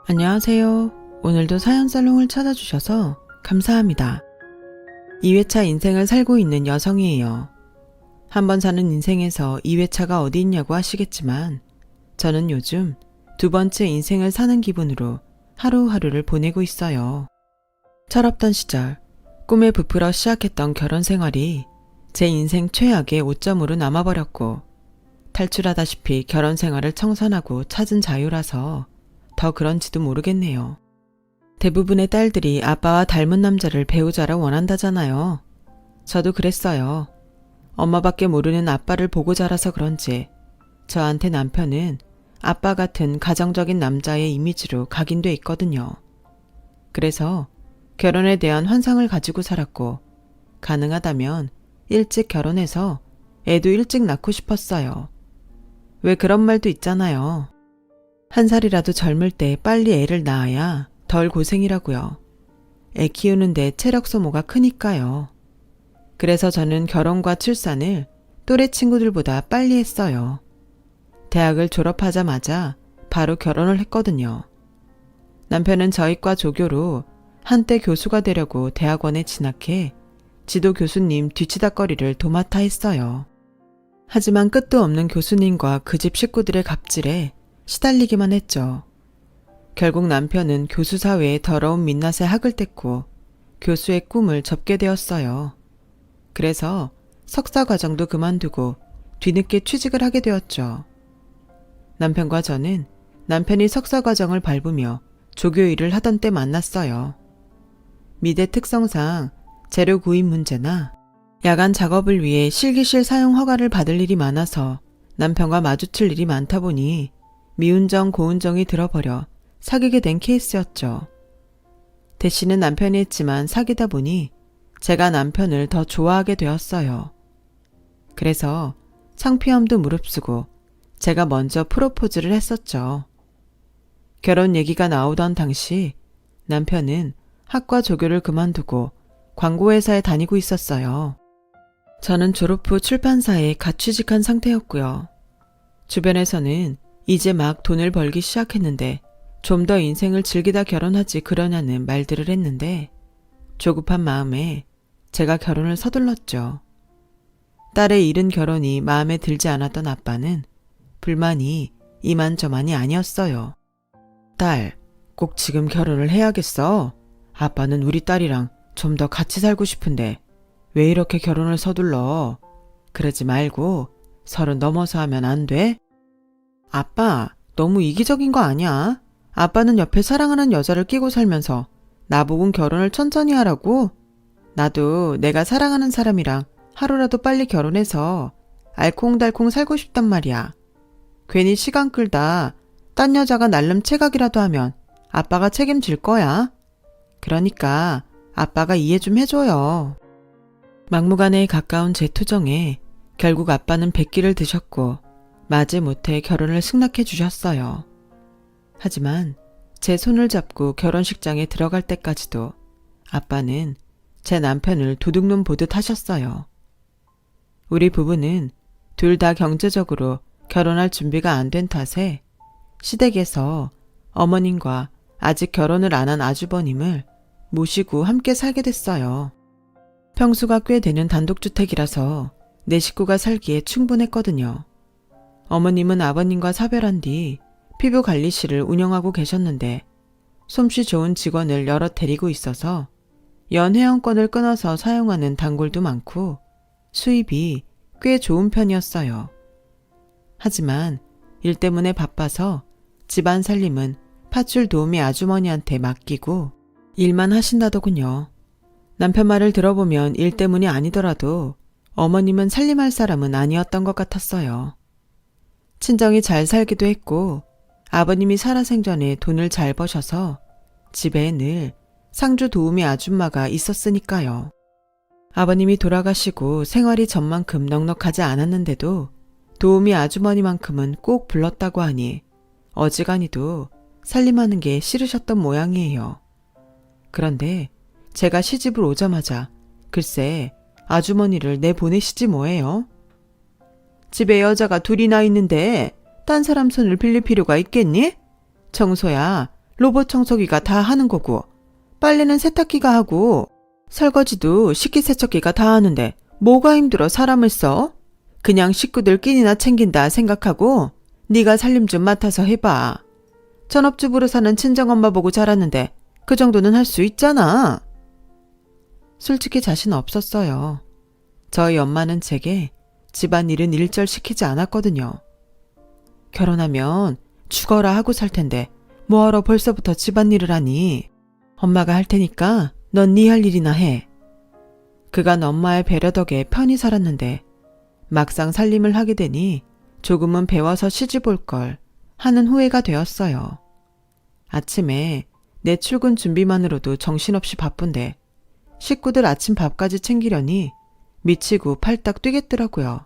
안녕하세요. 오늘도 사연살롱을 찾아주셔서 감사합니다. 2회차 인생을 살고 있는 여성이에요. 한번 사는 인생에서 2회차가 어디 있냐고 하시겠지만 저는 요즘 두 번째 인생을 사는 기분으로 하루하루를 보내고 있어요. 철없던 시절 꿈에 부풀어 시작했던 결혼 생활이 제 인생 최악의 오점으로 남아버렸고 탈출하다시피 결혼 생활을 청산하고 찾은 자유라서 더 그런지도 모르겠네요. 대부분의 딸들이 아빠와 닮은 남자를 배우자라 원한다잖아요. 저도 그랬어요. 엄마밖에 모르는 아빠를 보고 자라서 그런지 저한테 남편은 아빠 같은 가정적인 남자의 이미지로 각인돼 있거든요. 그래서 결혼에 대한 환상을 가지고 살았고 가능하다면 일찍 결혼해서 애도 일찍 낳고 싶었어요. 왜 그런 말도 있잖아요. 한 살이라도 젊을 때 빨리 애를 낳아야 덜 고생이라고요. 애 키우는데 체력 소모가 크니까요. 그래서 저는 결혼과 출산을 또래 친구들보다 빨리 했어요. 대학을 졸업하자마자 바로 결혼을 했거든요. 남편은 저희과 조교로 한때 교수가 되려고 대학원에 진학해 지도 교수님 뒤치다꺼리를 도맡아 했어요. 하지만 끝도 없는 교수님과 그 집 식구들의 갑질에 시달리기만 했죠. 결국 남편은 교수 사회의 더러운 민낯에 학을 뗐고 교수의 꿈을 접게 되었어요. 그래서 석사 과정도 그만두고 뒤늦게 취직을 하게 되었죠. 남편과 저는 남편이 석사 과정을 밟으며 조교 일을 하던 때 만났어요. 미대 특성상 재료 구입 문제나 야간 작업을 위해 실기실 사용 허가를 받을 일이 많아서 남편과 마주칠 일이 많다 보니 미운정 고운정이 들어버려 사귀게 된 케이스였죠. 대신은 남편이 했지만 사귀다 보니 제가 남편을 더 좋아하게 되었어요. 그래서 창피함도 무릅쓰고 제가 먼저 프로포즈를 했었죠. 결혼 얘기가 나오던 당시 남편은 학과 조교를 그만두고 광고회사에 다니고 있었어요. 저는 졸업 후 출판사에 갓 취직한 상태였고요. 주변에서는 이제 막 돈을 벌기 시작했는데 좀 더 인생을 즐기다 결혼하지 그러냐는 말들을 했는데 조급한 마음에 제가 결혼을 서둘렀죠. 딸의 이른 결혼이 마음에 들지 않았던 아빠는 불만이 이만저만이 아니었어요. 딸, 꼭 지금 결혼을 해야겠어. 아빠는 우리 딸이랑 좀 더 같이 살고 싶은데 왜 이렇게 결혼을 서둘러? 그러지 말고 30 넘어서 하면 안 돼? 아빠, 너무 이기적인 거 아니야? 아빠는 옆에 사랑하는 여자를 끼고 살면서 나보고 결혼을 천천히 하라고? 나도 내가 사랑하는 사람이랑 하루라도 빨리 결혼해서 알콩달콩 살고 싶단 말이야. 괜히 시간 끌다 딴 여자가 날름 체각이라도 하면 아빠가 책임질 거야. 그러니까 아빠가 이해 좀 해줘요. 막무가내에 가까운 제 투정에 결국 아빠는 백기를 드셨고 마지못해 결혼을 승낙해 주셨어요. 하지만 제 손을 잡고 결혼식장에 들어갈 때까지도 아빠는 제 남편을 도둑놈 보듯 하셨어요. 우리 부부는 둘 다 경제적으로 결혼할 준비가 안 된 탓에 시댁에서 어머님과 아직 결혼을 안 한 아주버님을 모시고 함께 살게 됐어요. 평수가 꽤 되는 단독주택이라서 내 식구가 살기에 충분했거든요. 어머님은 아버님과 사별한 뒤 피부관리실을 운영하고 계셨는데 솜씨 좋은 직원을 여럿 데리고 있어서 연 회원권을 끊어서 사용하는 단골도 많고 수입이 꽤 좋은 편이었어요. 하지만 일 때문에 바빠서 집안 살림은 팥줄 도우미 아주머니한테 맡기고 일만 하신다더군요. 남편 말을 들어보면 일 때문이 아니더라도 어머님은 살림할 사람은 아니었던 것 같았어요. 친정이 잘 살기도 했고 아버님이 살아생전에 돈을 잘 버셔서 집에 늘 상주 도우미 아줌마가 있었으니까요. 아버님이 돌아가시고 생활이 전만큼 넉넉하지 않았는데도 도우미 아주머니만큼은 꼭 불렀다고 하니 어지간히도 살림하는 게 싫으셨던 모양이에요. 그런데 제가 시집을 오자마자 글쎄 아주머니를 내보내시지 뭐예요? 집에 여자가 둘이나 있는데 딴 사람 손을 빌릴 필요가 있겠니? 청소야 로봇 청소기가 다 하는 거고, 빨래는 세탁기가 하고, 설거지도 식기세척기가 다 하는데 뭐가 힘들어 사람을 써? 그냥 식구들 끼니나 챙긴다 생각하고 네가 살림 좀 맡아서 해봐. 전업주부로 사는 친정엄마 보고 자랐는데 그 정도는 할 수 있잖아. 솔직히 자신 없었어요. 저희 엄마는 제게 집안일은 일절 시키지 않았거든요. 결혼하면 죽어라 하고 살 텐데 뭐하러 벌써부터 집안일을 하니? 엄마가 할 테니까 넌 네 할 일이나 해. 그간 엄마의 배려 덕에 편히 살았는데 막상 살림을 하게 되니 조금은 배워서 시집 올 걸 하는 후회가 되었어요. 아침에 내 출근 준비만으로도 정신없이 바쁜데 식구들 아침 밥까지 챙기려니 미치고 팔딱 뛰겠더라고요.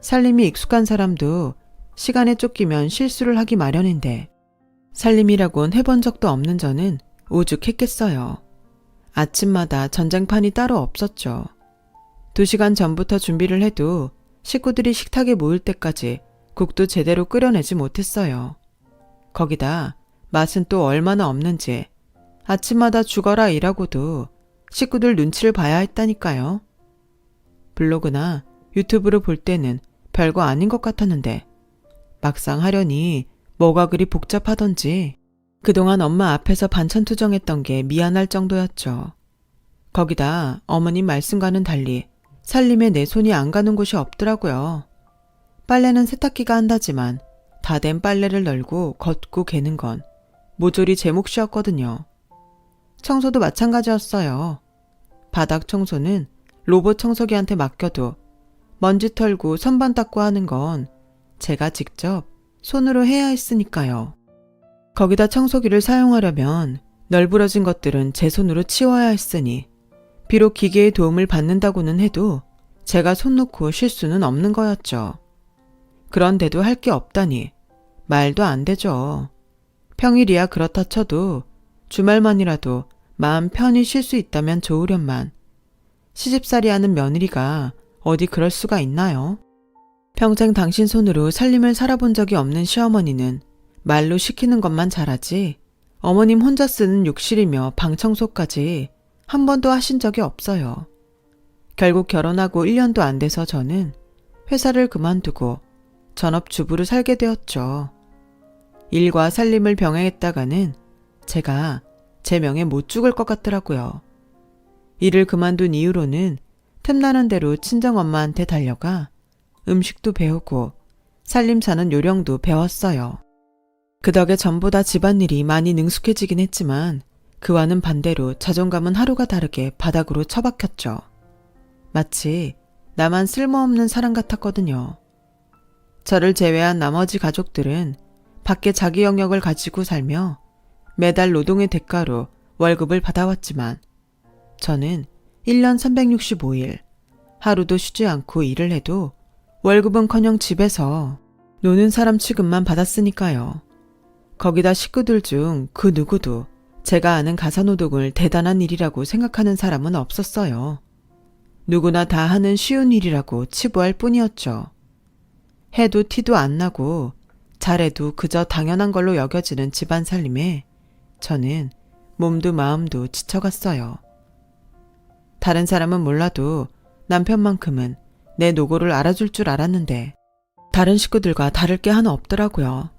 살림이 익숙한 사람도 시간에 쫓기면 실수를 하기 마련인데 살림이라곤 해본 적도 없는 저는 오죽했겠어요. 아침마다 전장판이 따로 없었죠. 2시간 전부터 준비를 해도 식구들이 식탁에 모일 때까지 국도 제대로 끓여내지 못했어요. 거기다 맛은 또 얼마나 없는지 아침마다 죽어라 일하고도 식구들 눈치를 봐야 했다니까요. 블로그나 유튜브를 볼 때는 별거 아닌 것 같았는데 막상 하려니 뭐가 그리 복잡하던지 그동안 엄마 앞에서 반찬 투정했던 게 미안할 정도였죠. 거기다 어머님 말씀과는 달리 살림에 내 손이 안 가는 곳이 없더라고요. 빨래는 세탁기가 한다지만 다 된 빨래를 널고 걷고 개는 건 모조리 제 몫이었거든요. 청소도 마찬가지였어요. 바닥 청소는 로봇 청소기한테 맡겨도 먼지 털고 선반 닦고 하는 건 제가 직접 손으로 해야 했으니까요. 거기다 청소기를 사용하려면 널브러진 것들은 제 손으로 치워야 했으니 비록 기계의 도움을 받는다고는 해도 제가 손 놓고 쉴 수는 없는 거였죠. 그런데도 할 게 없다니 말도 안 되죠. 평일이야 그렇다 쳐도 주말만이라도 마음 편히 쉴 수 있다면 좋으련만 시집살이 하는 며느리가 어디 그럴 수가 있나요? 평생 당신 손으로 살림을 살아본 적이 없는 시어머니는 말로 시키는 것만 잘하지 어머님 혼자 쓰는 욕실이며 방 청소까지 한 번도 하신 적이 없어요. 결국 결혼하고 1년도 안 돼서 저는 회사를 그만두고 전업주부로 살게 되었죠. 일과 살림을 병행했다가는 제가 제 명에 못 죽을 것 같더라고요. 일을 그만둔 이후로는 틈나는 대로 친정엄마한테 달려가 음식도 배우고 살림 사는 요령도 배웠어요. 그 덕에 전보다 집안일이 많이 능숙해지긴 했지만 그와는 반대로 자존감은 하루가 다르게 바닥으로 처박혔죠. 마치 나만 쓸모없는 사람 같았거든요. 저를 제외한 나머지 가족들은 밖에 자기 영역을 가지고 살며 매달 노동의 대가로 월급을 받아왔지만 저는 1년 365일 하루도 쉬지 않고 일을 해도 월급은커녕 집에서 노는 사람 취급만 받았으니까요. 거기다 식구들 중 그 누구도 제가 아는 가사노동을 대단한 일이라고 생각하는 사람은 없었어요. 누구나 다 하는 쉬운 일이라고 치부할 뿐이었죠. 해도 티도 안 나고 잘해도 그저 당연한 걸로 여겨지는 집안 살림에 저는 몸도 마음도 지쳐갔어요. 다른 사람은 몰라도 남편만큼은 내 노고를 알아줄 줄 알았는데 다른 식구들과 다를 게 하나 없더라고요.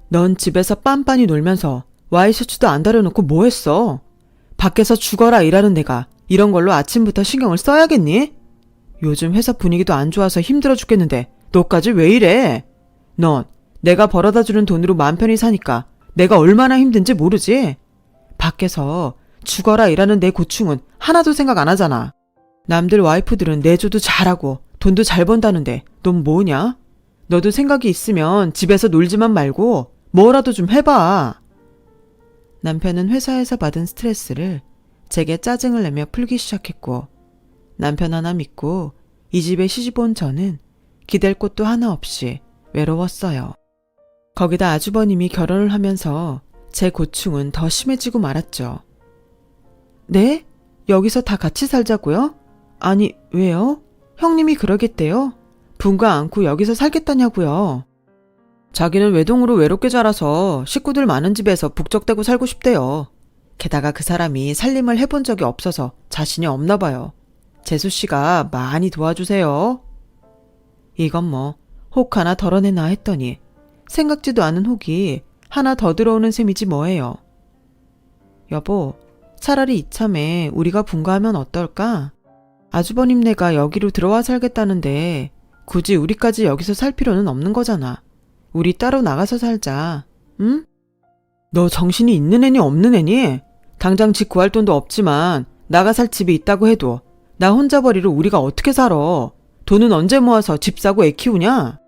넌 집에서 빤빤히 놀면서 와이셔츠도 안 다려놓고 뭐 했어? 밖에서 죽어라 일하는 내가 이런 걸로 아침부터 신경을 써야겠니? 요즘 회사 분위기도 안 좋아서 힘들어 죽겠는데 너까지 왜 이래? 넌 내가 벌어다주는 돈으로 마음 편히 사니까 내가 얼마나 힘든지 모르지? 밖에서 죽어라 일하는 내 고충은 하나도 생각 안 하잖아. 남들 와이프들은 내조도 잘하고 돈도 잘 번다는데 넌 뭐냐? 너도 생각이 있으면 집에서 놀지만 말고 뭐라도 좀 해봐. 남편은 회사에서 받은 스트레스를 제게 짜증을 내며 풀기 시작했고 남편 하나 믿고 이 집에 시집 온 저는 기댈 곳도 하나 없이 외로웠어요. 거기다 아주버님이 결혼을 하면서 제 고충은 더 심해지고 말았죠. 네? 여기서 다 같이 살자고요? 아니, 왜요? 형님이 그러겠대요? 분가 않고 여기서 살겠다냐고요. 자기는 외동으로 외롭게 자라서 식구들 많은 집에서 북적대고 살고 싶대요. 게다가 그 사람이 살림을 해본 적이 없어서 자신이 없나 봐요. 재수 씨가 많이 도와주세요. 이건 뭐 혹 하나 덜어내나 했더니 생각지도 않은 혹이 하나 더 들어오는 셈이지 뭐예요. 여보, 차라리 이참에 우리가 분가하면 어떨까? 아주버님네가 여기로 들어와 살겠다는데 굳이 우리까지 여기서 살 필요는 없는 거잖아. 우리 따로 나가서 살자. 응? 너 정신이 있는 애니 없는 애니? 당장 집 구할 돈도 없지만 나가 살 집이 있다고 해도 나 혼자 버리러 우리가 어떻게 살아? 돈은 언제 모아서 집 사고 애 키우냐?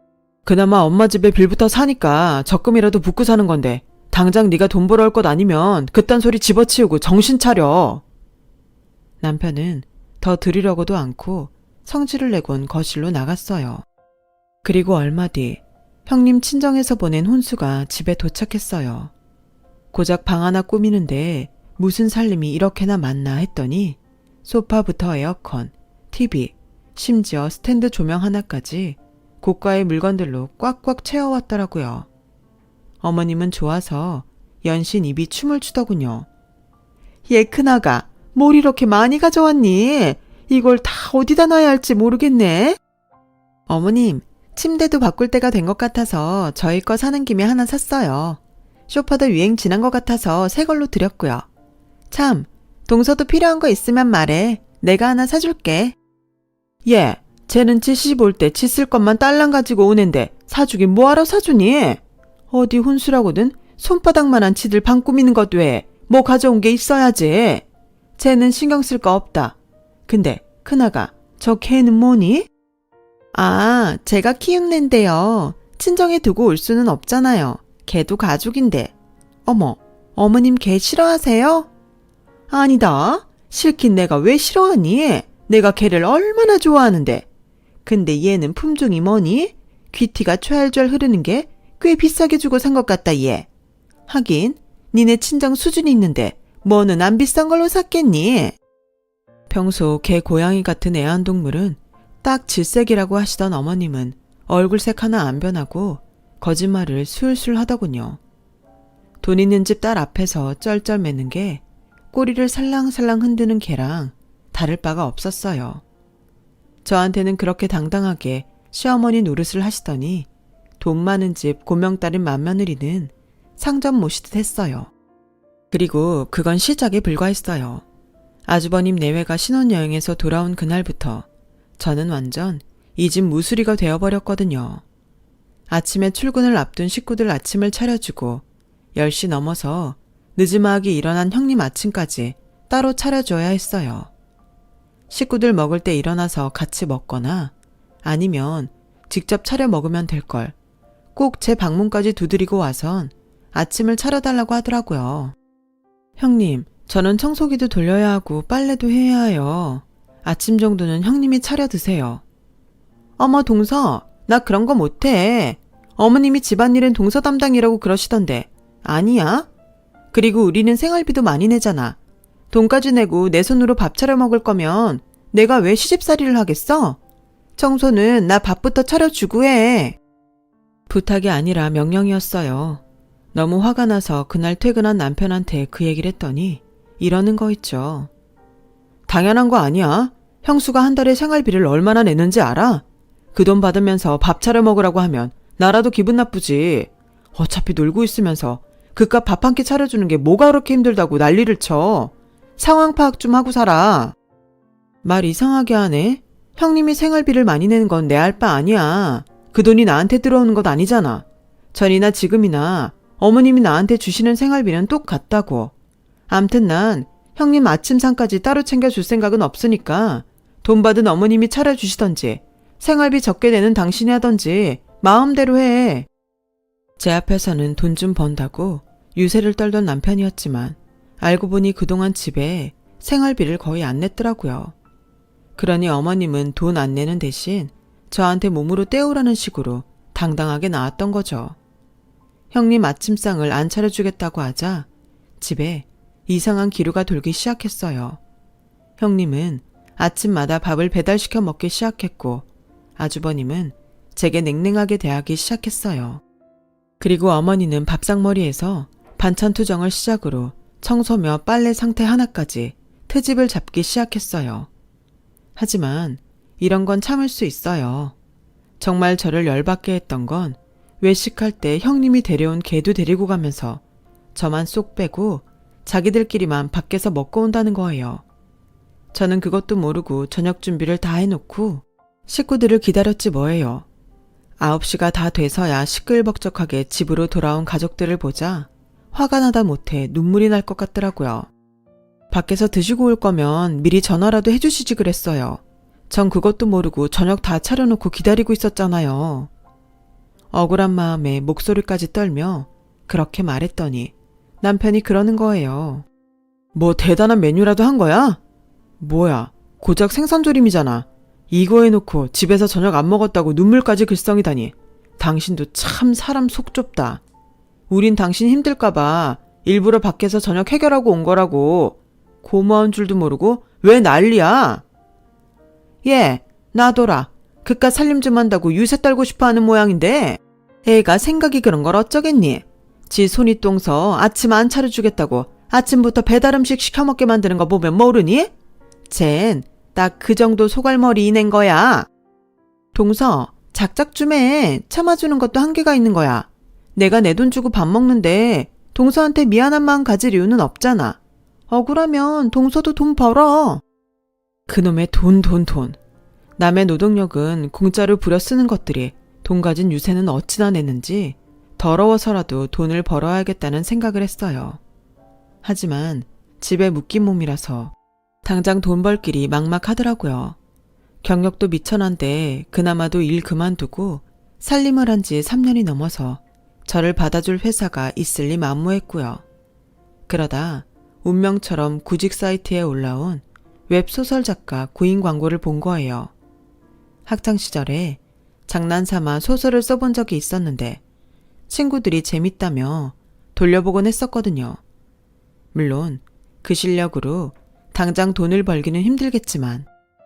그나마 엄마 집에 빌부터 사니까 적금이라도 붓고 사는 건데 당장 네가 돈 벌어올 것 아니면 그딴 소리 집어치우고 정신 차려. 남편은 더 들으려고도 않고 성질을 내곤 거실로 나갔어요. 그리고 얼마 뒤 형님 친정에서 보낸 혼수가 집에 도착했어요. 고작 방 하나 꾸미는데 무슨 살림이 이렇게나 많나 했더니 소파부터 에어컨, TV, 심지어 스탠드 조명 하나까지 고가의 물건들로 꽉꽉 채워왔더라고요. 어머님은 좋아서 연신 입이 춤을 추더군요. 얘 큰아가 뭘 이렇게 많이 가져왔니? 이걸 다 어디다 놔야 할지 모르겠네. 어머님, 침대도 바꿀 때가 된 것 같아서 저희 거 사는 김에 하나 샀어요. 쇼파도 유행 지난 것 같아서 새 걸로 드렸고요. 참, 동서도 필요한 거 있으면 말해. 내가 하나 사줄게. 예, 쟤는 치 시집 올 때 치 쓸 것만 딸랑 가지고 오는데 사주긴 뭐하러 사주니? 어디 혼수라고든 손바닥만한 치들 방 꾸미는 것 외에 뭐 가져온 게 있어야지. 쟤는 신경 쓸 거 없다. 근데 큰아가 저 걔는 뭐니? 아, 제가 키운 앤데요. 친정에 두고 올 수는 없잖아요. 걔도 가족인데. 어머, 어머님 걔 싫어하세요? 아니다. 싫긴 내가 왜 싫어하니? 내가 걔를 얼마나 좋아하는데. 근데 얘는 품종이 뭐니? 귀티가 촤알촤알 흐르는 게 꽤 비싸게 주고 산 것 같다 얘. 하긴 니네 친정 수준이 있는데 뭐는 안 비싼 걸로 샀겠니? 평소 개 고양이 같은 애완동물은 딱 질색이라고 하시던 어머님은 얼굴색 하나 안 변하고 거짓말을 술술 하더군요. 돈 있는 집 딸 앞에서 쩔쩔매는 게 꼬리를 살랑살랑 흔드는 개랑 다를 바가 없었어요. 저한테는 그렇게 당당하게 시어머니 노릇을 하시더니 돈 많은 집 고명딸인 맏며느리는 상점 모시듯 했어요. 그리고 그건 시작에 불과했어요. 아주버님 내외가 신혼여행에서 돌아온 그날부터 저는 완전 이 집 무수리가 되어버렸거든요. 아침에 출근을 앞둔 식구들 아침을 차려주고 10시 넘어서 늦지막이 일어난 형님 아침까지 따로 차려줘야 했어요. 식구들 먹을 때 일어나서 같이 먹거나 아니면 직접 차려 먹으면 될 걸 꼭 제 방문까지 두드리고 와선 아침을 차려달라고 하더라고요. 형님, 저는 청소기도 돌려야 하고 빨래도 해야 해요. 아침 정도는 형님이 차려 드세요. 어머 동서, 나 그런 거 못해. 어머님이 집안일은 동서 담당이라고 그러시던데 아니야? 그리고 우리는 생활비도 많이 내잖아. 돈까지 내고 내 손으로 밥 차려 먹을 거면 내가 왜 시집살이를 하겠어? 청소는 나 밥부터 차려주고 해. 부탁이 아니라 명령이었어요. 너무 화가 나서 그날 퇴근한 남편한테 그 얘기를 했더니 이러는 거 있죠. 당연한 거 아니야. 형수가 한 달에 생활비를 얼마나 내는지 알아? 그 돈 받으면서 밥 차려 먹으라고 하면 나라도 기분 나쁘지. 어차피 놀고 있으면서 그깟 밥 한 끼 차려주는 게 뭐가 그렇게 힘들다고 난리를 쳐. 상황 파악 좀 하고 살아. 말 이상하게 하네. 형님이 생활비를 많이 내는 건 내 알 바 아니야. 그 돈이 나한테 들어오는 것 아니잖아. 전이나 지금이나 어머님이 나한테 주시는 생활비는 똑같다고. 암튼 난 형님 아침상까지 따로 챙겨줄 생각은 없으니까 돈 받은 어머님이 차려주시던지 생활비 적게 내는 당신이 하던지 마음대로 해. 제 앞에서는 돈 좀 번다고 유세를 떨던 남편이었지만 알고 보니 그동안 집에 생활비를 거의 안 냈더라고요. 그러니 어머님은 돈 안 내는 대신 저한테 몸으로 때우라는 식으로 당당하게 나왔던 거죠. 형님 아침상을 안 차려주겠다고 하자 집에 이상한 기류가 돌기 시작했어요. 형님은 아침마다 밥을 배달시켜 먹기 시작했고 아주버님은 제게 냉랭하게 대하기 시작했어요. 그리고 어머니는 밥상머리에서 반찬 투정을 시작으로 청소며 빨래 상태 하나까지 트집을 잡기 시작했어요. 하지만 이런 건 참을 수 있어요. 정말 저를 열받게 했던 건 외식할 때 형님이 데려온 개도 데리고 가면서 저만 쏙 빼고 자기들끼리만 밖에서 먹고 온다는 거예요. 저는 그것도 모르고 저녁 준비를 다 해놓고 식구들을 기다렸지 뭐예요. 9시가 다 돼서야 시끌벅적하게 집으로 돌아온 가족들을 보자 화가 나다 못해 눈물이 날 것 같더라고요. 밖에서 드시고 올 거면 미리 전화라도 해주시지 그랬어요. 전 그것도 모르고 저녁 다 차려놓고 기다리고 있었잖아요. 억울한 마음에 목소리까지 떨며 그렇게 말했더니 남편이 그러는 거예요. 뭐 대단한 메뉴라도 한 거야? 뭐야, 고작 생선조림이잖아. 이거 해놓고 집에서 저녁 안 먹었다고 눈물까지 글썽이다니. 당신도 참 사람 속 좁다. 우린 당신 힘들까봐 일부러 밖에서 저녁 해결하고 온 거라고. 고마운 줄도 모르고 왜 난리야? 얘, 놔둬라. 그깟 살림 좀 한다고 유세 떨고 싶어하는 모양인데 애가 생각이 그런 걸 어쩌겠니? 지 손이 똥서 아침 안 차려주겠다고 아침부터 배달음식 시켜먹게 만드는 거 보면 모르니? 쟨 딱 그 정도 소갈머리 이낸 거야. 동서, 작작 좀 해. 참아주는 것도 한계가 있는 거야. 내가 내 돈 주고 밥 먹는데 동서한테 미안한 마음 가질 이유는 없잖아. 억울하면 동서도 돈 벌어. 그놈의 돈. 남의 노동력은 공짜로 부려 쓰는 것들이 돈 가진 유세는 어찌나 내는지 더러워서라도 돈을 벌어야겠다는 생각을 했어요. 하지만 집에 묶인 몸이라서 당장 돈 벌 길이 막막하더라고요. 경력도 미천한데 그나마도 일 그만두고 살림을 한 지 3년이 넘어서 저를 받아줄 회사가 있을 리 만무했고요. 그러다 운명처럼 구직 사이트에 올라온 웹소설 작가 구인 광고를 본 거예요. 학창시절에 장난삼아 소설을 써본 적이 있었는데 친구들이 재밌다며 돌려보곤 했었거든요. 물론 그 실력으로 당장 돈을 벌기는 힘들겠지만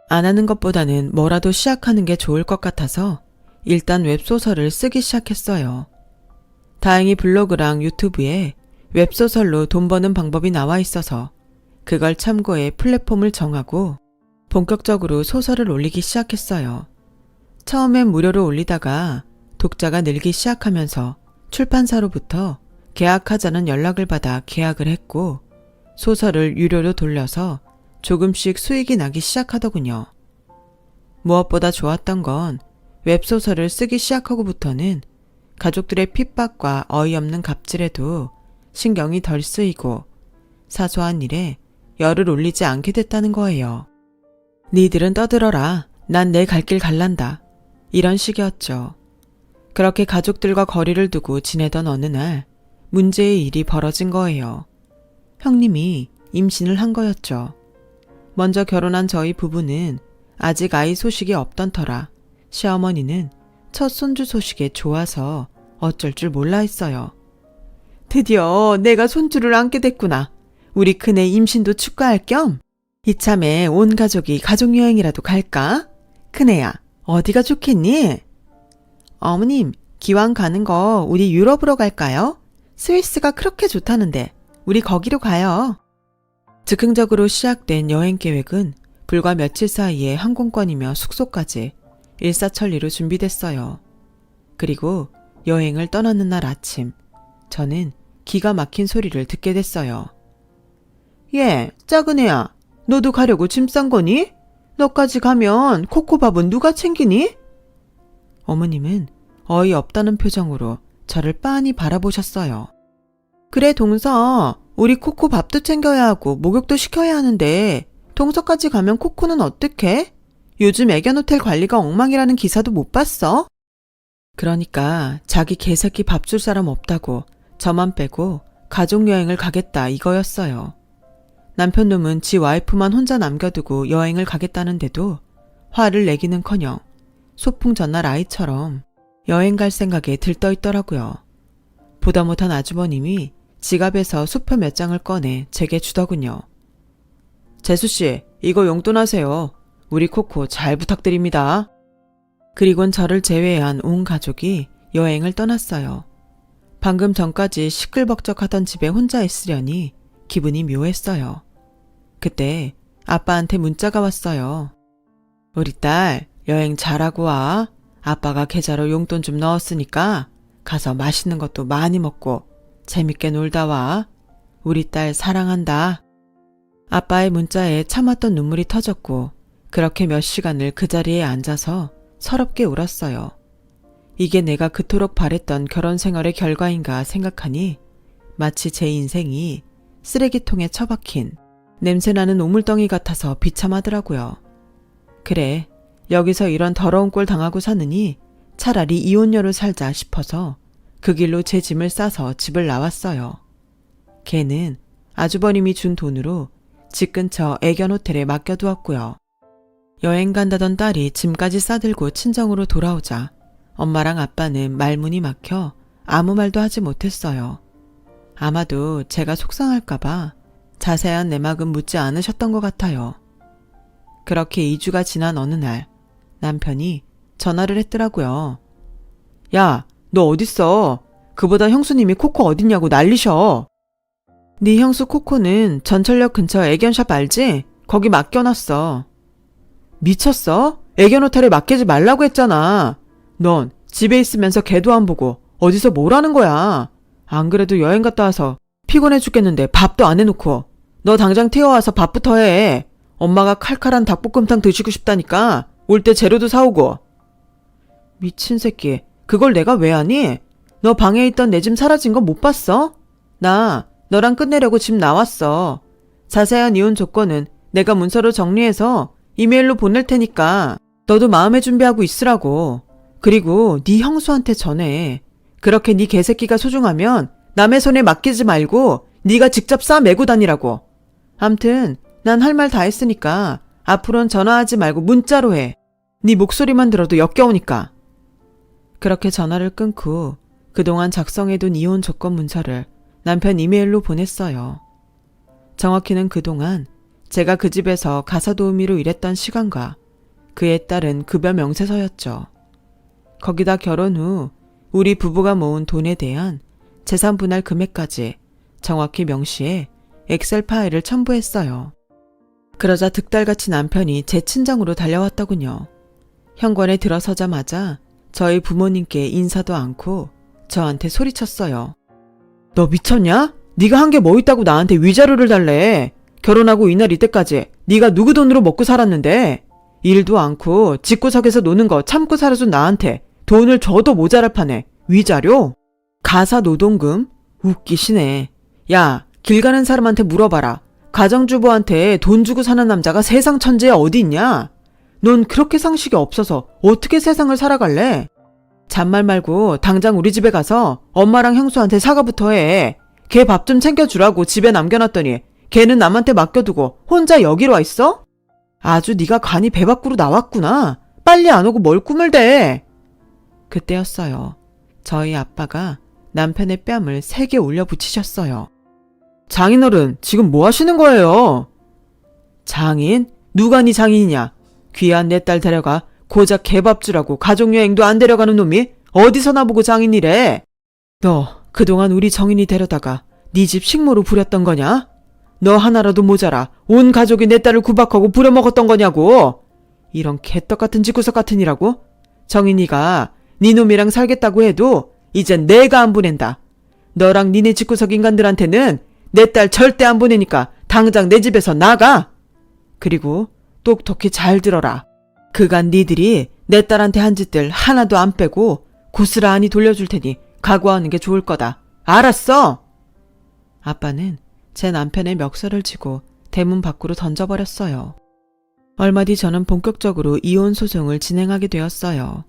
안 하는 것보다는 뭐라도 시작하는 게 좋을 것 같아서 일단 웹소설을 쓰기 시작했어요. 다행히 블로그랑 유튜브에 웹소설로 돈 버는 방법이 나와 있어서 그걸 참고해 플랫폼을 정하고 본격적으로 소설을 올리기 시작했어요. 처음엔 무료로 올리다가 독자가 늘기 시작하면서 출판사로부터 계약하자는 연락을 받아 계약을 했고 소설을 유료로 돌려서 조금씩 수익이 나기 시작하더군요. 무엇보다 좋았던 건 웹소설을 쓰기 시작하고부터는 가족들의 핍박과 어이없는 갑질에도 신경이 덜 쓰이고 사소한 일에 열을 올리지 않게 됐다는 거예요. 니들은 떠들어라. 난 내 갈 길 갈란다. 이런 식이었죠. 그렇게 가족들과 거리를 두고 지내던 어느 날 문제의 일이 벌어진 거예요. 형님이 임신을 한 거였죠. 먼저 결혼한 저희 부부는 아직 아이 소식이 없던 터라 시어머니는 첫 손주 소식에 좋아서 어쩔 줄 몰라 했어요. 드디어 내가 손주를 안게 됐구나. 우리 큰애 임신도 축하할 겸 이참에 온 가족이 가족여행이라도 갈까? 큰애야, 어디가 좋겠니? 어머님, 기왕 가는 거 우리 유럽으로 갈까요? 스위스가 그렇게 좋다는데 우리 거기로 가요. 즉흥적으로 시작된 여행 계획은 불과 며칠 사이에 항공권이며 숙소까지 일사천리로 준비됐어요. 그리고 여행을 떠나는 날 아침, 저는 기가 막힌 소리를 듣게 됐어요. 얘, 작은 애야, 너도 가려고 짐 싼 거니? 너까지 가면 코코밥은 누가 챙기니? 어머님은 어이없다는 표정으로 저를 빤히 바라보셨어요. 그래 동서, 우리 코코 밥도 챙겨야 하고 목욕도 시켜야 하는데 동서까지 가면 코코는 어떡해? 요즘 애견 호텔 관리가 엉망이라는 기사도 못 봤어? 그러니까 자기 개새끼 밥 줄 사람 없다고 저만 빼고 가족여행을 가겠다 이거였어요. 남편 놈은 지 와이프만 혼자 남겨두고 여행을 가겠다는데도 화를 내기는커녕 소풍 전날 아이처럼 여행 갈 생각에 들떠있더라고요. 보다 못한 아주버님이 지갑에서 수표 몇 장을 꺼내 제게 주더군요. 재수씨, 이거 용돈하세요. 우리 코코 잘 부탁드립니다. 그리곤 저를 제외한 온 가족이 여행을 떠났어요. 방금 전까지 시끌벅적하던 집에 혼자 있으려니 기분이 묘했어요. 그때 아빠한테 문자가 왔어요. 우리 딸 여행 잘하고 와. 아빠가 계좌로 용돈 좀 넣었으니까 가서 맛있는 것도 많이 먹고 재밌게 놀다 와. 우리 딸 사랑한다. 아빠의 문자에 참았던 눈물이 터졌고 그렇게 몇 시간을 그 자리에 앉아서 서럽게 울었어요. 이게 내가 그토록 바랬던 결혼 생활의 결과인가 생각하니 마치 제 인생이 쓰레기통에 처박힌 냄새나는 오물덩이 같아서 비참하더라고요. 그래, 여기서 이런 더러운 꼴 당하고 사느니 차라리 이혼녀로 살자 싶어서 그 길로 제 짐을 싸서 집을 나왔어요. 걔는 아주버님이 준 돈으로 집 근처 애견 호텔에 맡겨두었고요. 여행 간다던 딸이 짐까지 싸들고 친정으로 돌아오자 엄마랑 아빠는 말문이 막혀 아무 말도 하지 못했어요. 아마도 제가 속상할까봐 자세한 내막은 묻지 않으셨던 것 같아요. 그렇게 2주가 지난 어느 날 남편이 전화를 했더라고요. 야, 너 어딨어? 그보다 형수님이 코코 어딨냐고 난리셔. 네 형수 코코는 전철역 근처 애견샵 알지? 거기 맡겨놨어. 미쳤어? 애견 호텔에 맡기지 말라고 했잖아. 넌 집에 있으면서 걔도 안 보고 어디서 뭘 하는 거야. 안 그래도 여행 갔다 와서 피곤해 죽겠는데 밥도 안 해놓고 너 당장 튀어와서 밥부터 해. 엄마가 칼칼한 닭볶음탕 드시고 싶다니까 올 때 재료도 사오고. 미친 새끼, 그걸 내가 왜 하니? 너 방에 있던 내 짐 사라진 거 못 봤어? 나 너랑 끝내려고 집 나왔어. 자세한 이혼 조건은 내가 문서로 정리해서 이메일로 보낼 테니까 너도 마음의 준비하고 있으라고. 그리고 네 형수한테 전해. 그렇게 네 개새끼가 소중하면 남의 손에 맡기지 말고 네가 직접 싸 메고 다니라고. 암튼 난 할 말 다 했으니까 앞으로는 전화하지 말고 문자로 해. 네 목소리만 들어도 역겨우니까. 그렇게 전화를 끊고 그동안 작성해둔 이혼 조건 문서를 남편 이메일로 보냈어요. 정확히는 그동안 제가 그 집에서 가사 도우미로 일했던 시간과 그에 따른 급여 명세서였죠. 거기다 결혼 후 우리 부부가 모은 돈에 대한 재산 분할 금액까지 정확히 명시해 엑셀 파일을 첨부했어요. 그러자 득달같이 남편이 제 친정으로 달려왔더군요. 현관에 들어서자마자 저희 부모님께 인사도 않고 저한테 소리쳤어요. 너 미쳤냐? 네가 한 게 뭐 있다고 나한테 위자료를 달래. 결혼하고 이날 이때까지 네가 누구 돈으로 먹고 살았는데 일도 않고 집구석에서 노는 거 참고 살아준 나한테 돈을 줘도 모자랄 판에 위자료? 가사 노동금? 웃기시네. 야, 길 가는 사람한테 물어봐라. 가정주부한테 돈 주고 사는 남자가 세상 천지에 어디 있냐? 넌 그렇게 상식이 없어서 어떻게 세상을 살아갈래? 잔말 말고 당장 우리 집에 가서 엄마랑 형수한테 사과부터 해. 걔 밥 좀 챙겨주라고 집에 남겨놨더니 걔는 남한테 맡겨두고 혼자 여기로 와 있어? 아주 네가 간이 배 밖으로 나왔구나. 빨리 안 오고 뭘 꿈을 대. 그때였어요. 저희 아빠가 남편의 뺨을 세게 올려붙이셨어요. 장인어른, 지금 뭐 하시는 거예요? 장인? 누가 네 장인이냐? 귀한 내 딸 데려가 고작 개밥 주라고 가족여행도 안 데려가는 놈이 어디서 나보고 장인이래? 너 그동안 우리 정인이 데려다가 네 집 식모로 부렸던 거냐? 너 하나라도 모자라 온 가족이 내 딸을 구박하고 부려먹었던 거냐고? 이런 개떡 같은 집구석 같으니라고? 정인이가 네 놈이랑 살겠다고 해도 이젠 내가 안 보낸다. 너랑 니네 집구석 인간들한테는 내 딸 절대 안 보내니까 당장 내 집에서 나가. 그리고 똑똑히 잘 들어라. 그간 니들이 내 딸한테 한 짓들 하나도 안 빼고 고스란히 돌려줄 테니 각오하는 게 좋을 거다. 알았어? 아빠는 제 남편의 멱살을 쥐고 대문 밖으로 던져버렸어요. 얼마 뒤 저는 본격적으로 이혼 소송을 진행하게 되었어요.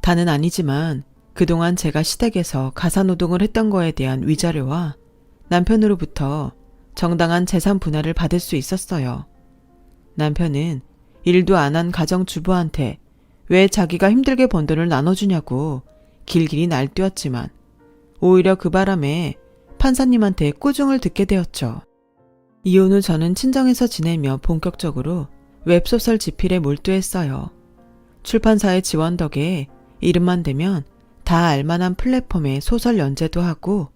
다는 아니지만 그동안 제가 시댁에서 가사노동을 했던 거에 대한 위자료와 남편으로부터 정당한 재산 분할을 받을 수 있었어요. 남편은 일도 안 한 가정주부한테 왜 자기가 힘들게 번 돈을 나눠주냐고 길길이 날뛰었지만 오히려 그 바람에 판사님한테 꾸중을 듣게 되었죠. 이혼 후 저는 친정에서 지내며 본격적으로 웹소설 집필에 몰두했어요. 출판사의 지원 덕에 이름만 대면 다 알만한 플랫폼에 소설 연재도 하고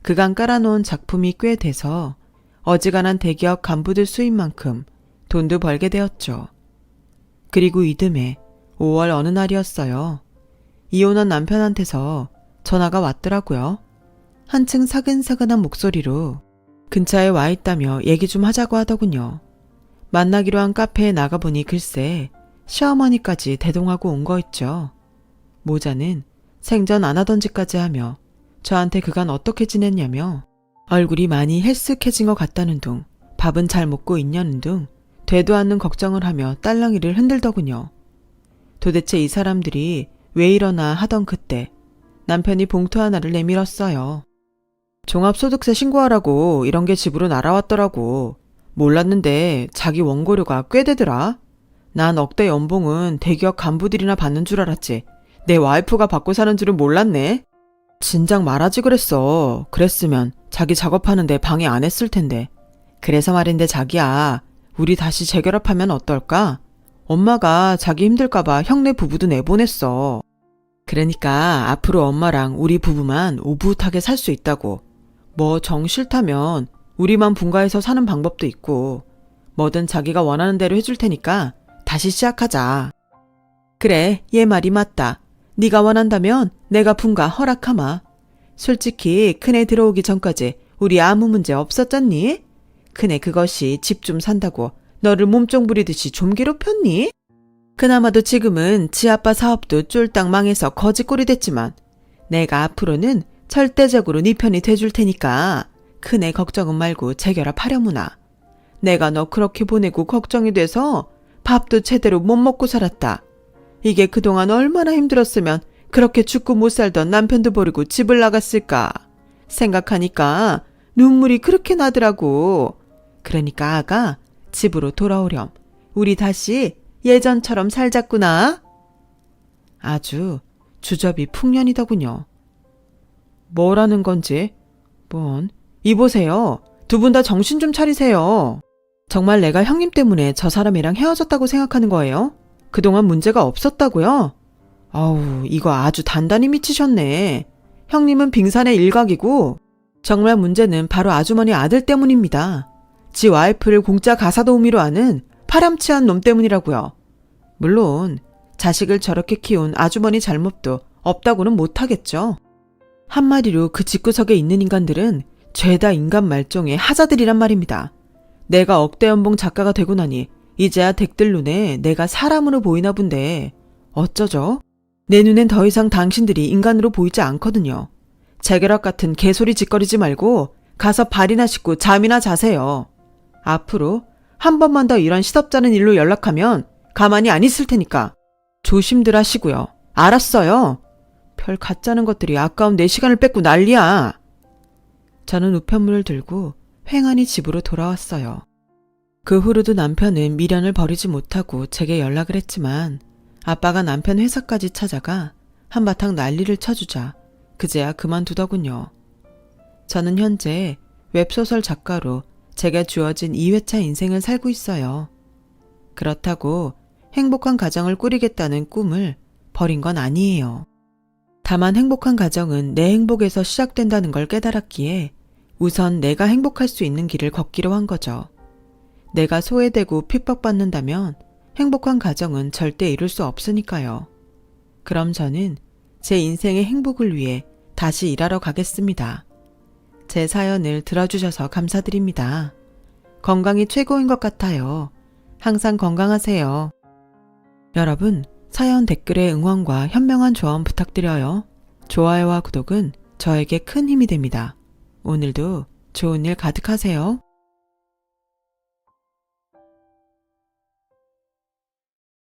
그간 깔아놓은 작품이 꽤 돼서 어지간한 대기업 간부들 수입만큼 돈도 벌게 되었죠. 그리고 이듬해 5월 어느 날이었어요. 이혼한 남편한테서 전화가 왔더라고요. 한층 사근사근한 목소리로 근처에 와 있다며 얘기 좀 하자고 하더군요. 만나기로 한 카페에 나가보니 글쎄 시어머니까지 대동하고 온 거 있죠. 모자는 생전 안 하던 짓까지 하며 저한테 그간 어떻게 지냈냐며 얼굴이 많이 헬쓱해진 것 같다는 둥 밥은 잘 먹고 있냐는 둥 되도 않는 걱정을 하며 딸랑이를 흔들더군요. 도대체 이 사람들이 왜 이러나 하던 그때 남편이 봉투 하나를 내밀었어요. 종합소득세 신고하라고 이런 게 집으로 날아왔더라고. 몰랐는데 자기 원고료가 꽤 되더라. 난 억대 연봉은 대기업 간부들이나 받는 줄 알았지. 내 와이프가 받고 사는 줄은 몰랐네. 진작 말하지 그랬어. 그랬으면 자기 작업하는데 방해 안 했을 텐데. 그래서 말인데 자기야, 우리 다시 재결합하면 어떨까? 엄마가 자기 힘들까봐 형네 부부도 내보냈어. 그러니까 앞으로 엄마랑 우리 부부만 오붓하게 살 수 있다고. 뭐 정 싫다면 우리만 분가해서 사는 방법도 있고 뭐든 자기가 원하는 대로 해줄 테니까 다시 시작하자. 그래, 얘 말이 맞다. 네가 원한다면 내가 분가 허락하마. 솔직히 큰애 들어오기 전까지 우리 아무 문제 없었잖니? 큰애 그것이 집 좀 산다고 너를 몸종 부리듯이 좀 괴롭혔니? 그나마도 지금은 지 아빠 사업도 쫄딱 망해서 거지꼴이 됐지만 내가 앞으로는 절대적으로 네 편이 돼줄 테니까 큰애 걱정은 말고 재결합하려무나. 내가 너 그렇게 보내고 걱정이 돼서 밥도 제대로 못 먹고 살았다. 이게 그동안 얼마나 힘들었으면 그렇게 죽고 못 살던 남편도 버리고 집을 나갔을까 생각하니까 눈물이 그렇게 나더라고. 그러니까 아가 집으로 돌아오렴. 우리 다시 예전처럼 살자꾸나. 아주 주접이 풍년이더군요. 뭐라는 건지. 뭔. 이보세요. 두 분 다 정신 좀 차리세요. 정말 내가 형님 때문에 저 사람이랑 헤어졌다고 생각하는 거예요? 그동안 문제가 없었다고요? 아우, 이거 아주 단단히 미치셨네. 형님은 빙산의 일각이고 정말 문제는 바로 아주머니 아들 때문입니다. 지 와이프를 공짜 가사도우미로 하는 파렴치한 놈 때문이라고요. 물론 자식을 저렇게 키운 아주머니 잘못도 없다고는 못하겠죠. 한마디로 그 집구석에 있는 인간들은 죄다 인간 말종의 하자들이란 말입니다. 내가 억대 연봉 작가가 되고 나니 이제야 댁들 눈에 내가 사람으로 보이나 본데 어쩌죠? 내 눈엔 더 이상 당신들이 인간으로 보이지 않거든요. 재결합 같은 개소리 짓거리지 말고 가서 발이나 씻고 잠이나 자세요. 앞으로 한 번만 더 이런 시덥잖은 일로 연락하면 가만히 안 있을 테니까 조심들 하시고요. 알았어요? 별 가짜는 것들이 아까운 내 시간을 뺏고 난리야. 저는 우편물을 들고 횡하니 집으로 돌아왔어요. 그 후로도 남편은 미련을 버리지 못하고 제게 연락을 했지만 아빠가 남편 회사까지 찾아가 한바탕 난리를 쳐주자 그제야 그만두더군요. 저는 현재 웹소설 작가로 제게 주어진 2회차 인생을 살고 있어요. 그렇다고 행복한 가정을 꾸리겠다는 꿈을 버린 건 아니에요. 다만 행복한 가정은 내 행복에서 시작된다는 걸 깨달았기에 우선 내가 행복할 수 있는 길을 걷기로 한 거죠. 내가 소외되고 핍박받는다면 행복한 가정은 절대 이룰 수 없으니까요. 그럼 저는 제 인생의 행복을 위해 다시 일하러 가겠습니다. 제 사연을 들어주셔서 감사드립니다. 건강이 최고인 것 같아요. 항상 건강하세요. 여러분, 사연 댓글에 응원과 현명한 조언 부탁드려요. 좋아요와 구독은 저에게 큰 힘이 됩니다. 오늘도 좋은 일 가득하세요.